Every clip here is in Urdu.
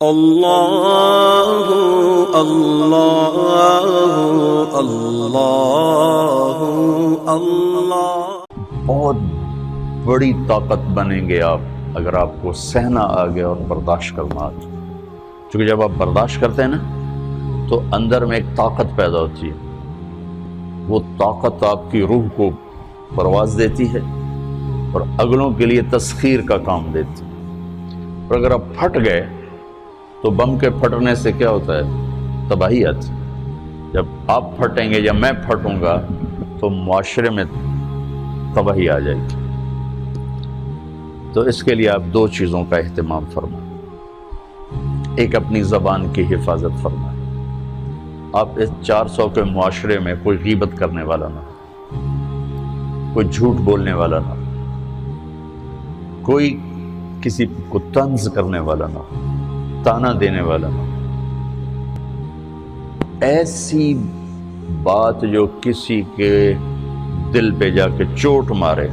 اللہ اللہ اللہ اللہ۔ بہت بڑی طاقت بنیں گے آپ اگر آپ کو سہنا آ گیا اور برداشت کرنا آ گیا، کیونکہ جب آپ برداشت کرتے ہیں نا تو اندر میں ایک طاقت پیدا ہوتی ہے، وہ طاقت آپ کی روح کو پرواز دیتی ہے اور اگلوں کے لیے تسخیر کا کام دیتی ہے۔ اور اگر آپ پھٹ گئے تو بم کے پھٹنے سے کیا ہوتا ہے؟ تباہی آتی ہے۔ جب آپ پھٹیں گے یا میں پھٹوں گا تو معاشرے میں تباہی آ جائے گی۔ تو اس کے لیے آپ دو چیزوں کا اہتمام فرمائیں۔ ایک، اپنی زبان کی حفاظت فرمائیں۔ آپ اس 400 کے معاشرے میں کوئی غیبت کرنے والا نہ ہو، کوئی جھوٹ بولنے والا نہ ہو، کوئی کسی کو طنز کرنے والا نہ ہو، تانا دینے والا نہ ہو۔ ایسی بات جو کسی کے دل پہ جا کے چوٹ مارے،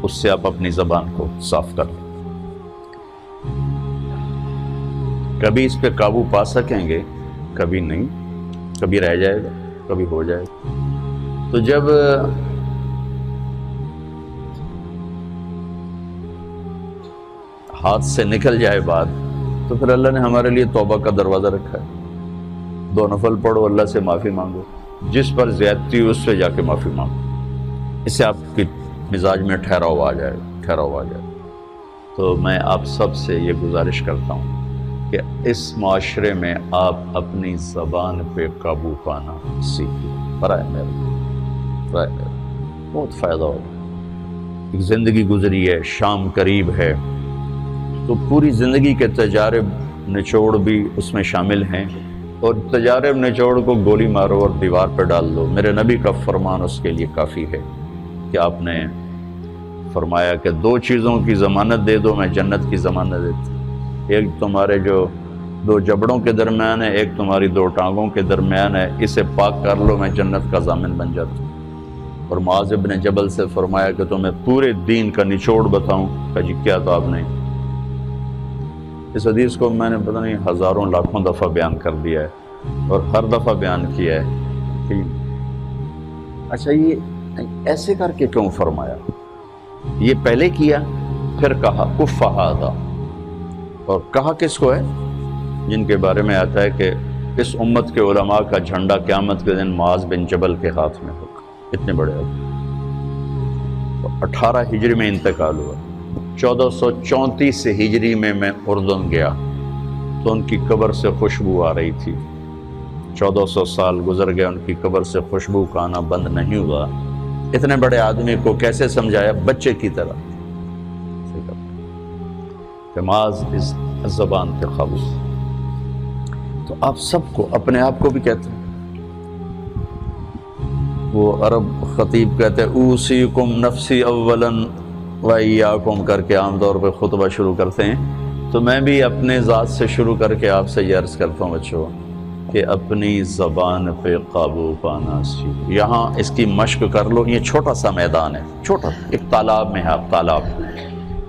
اس سے آپ اپنی زبان کو صاف کر لیں۔ کبھی اس پہ قابو پا سکیں گے، کبھی نہیں، کبھی رہ جائے گا، کبھی ہو جائے گا۔ تو جب ہاتھ سے نکل جائے بات تو پھر اللہ نے ہمارے لیے توبہ کا دروازہ رکھا ہے۔ 2 نفل پڑھو، اللہ سے معافی مانگو، جس پر زیادتی ہو اس سے جا کے معافی مانگو، اس سے آپ کی مزاج میں ٹھہراؤ آ جائے گا۔ تو میں آپ سب سے یہ گزارش کرتا ہوں کہ اس معاشرے میں آپ اپنی زبان پہ قابو پانا سیکھیں۔ برائے میرے بہت فائدہ ہوگا۔ ایک زندگی گزری ہے، شام قریب ہے، تو پوری زندگی کے تجارب نچوڑ بھی اس میں شامل ہیں، اور تجارب نچوڑ کو گولی مارو اور دیوار پہ ڈال دو۔ میرے نبی کا فرمان اس کے لیے کافی ہے کہ آپ نے فرمایا کہ 2 چیزوں کی ضمانت دے دو، میں جنت کی ضمانت دیتا ہوں۔ ایک تمہارے جو 2 جبڑوں کے درمیان ہے، ایک تمہاری 2 ٹانگوں کے درمیان ہے، اسے پاک کر لو، میں جنت کا ضامن بن جاتا ہوں۔ اور معاذ بن جبل سے فرمایا کہ تمہیں پورے دین کا نچوڑ بتاؤں؟ کہا جی کیا؟ تو آپ نے اس حدیث کو میں نے پتہ نہیں ہزاروں لاکھوں دفعہ بیان کر دیا ہے، اور ہر دفعہ بیان کیا ہے کہ اچھا یہ ایسے کر کے کیوں فرمایا؟ یہ پہلے کیا، پھر کہا کف ھذا، اور کہا کس کو ہے؟ جن کے بارے میں آتا ہے کہ اس امت کے علماء کا جھنڈا قیامت کے دن معاذ بن جبل کے ہاتھ میں ہوگا۔ اتنے بڑے تو 18 ہجری میں انتقال ہوا۔ 1434 ہجری میں اردن گیا تو ان کی قبر سے خوشبو آ رہی تھی۔ 1400 سال گزر گئے، ان کی قبر سے خوشبو کا آنا بند نہیں ہوا۔ اتنے بڑے آدمی کو کیسے سمجھایا؟ بچے کی طرح کہ معاذ اس زبان کے قابو۔ تو آپ سب کو، اپنے آپ کو بھی کہتے ہیں، وہ عرب خطیب کہتے ہیں اوصیکم نفسی اولا وایاکم کر کے عام طور پہ خطبہ شروع کرتے ہیں، تو میں بھی اپنے ذات سے شروع کر کے آپ سے یہ عرض کرتا ہوں بچوں کہ اپنی زبان پہ قابو پانا سیکھو۔ یہاں اس کی مشق کر لو۔ یہ چھوٹا سا میدان ہے، چھوٹا، ایک تالاب میں ہے، آپ تالاب،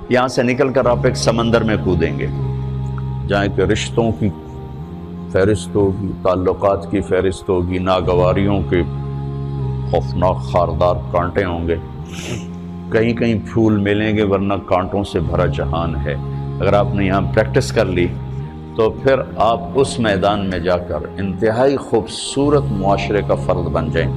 یہاں سے نکل کر آپ ایک سمندر میں کودیں گے جہاں ایک رشتوں کی فہرست ہوگی، تعلقات کی فہرست ہوگی، ناگواریوں کے خوفناک خاردار کانٹے ہوں گے، کہیں کہیں پھول ملیں گے ورنہ کانٹوں سے بھرا جہان ہے۔ اگر آپ نے یہاں پریکٹس کر لی تو پھر آپ اس میدان میں جا کر انتہائی خوبصورت معاشرے کا فرد بن جائیں۔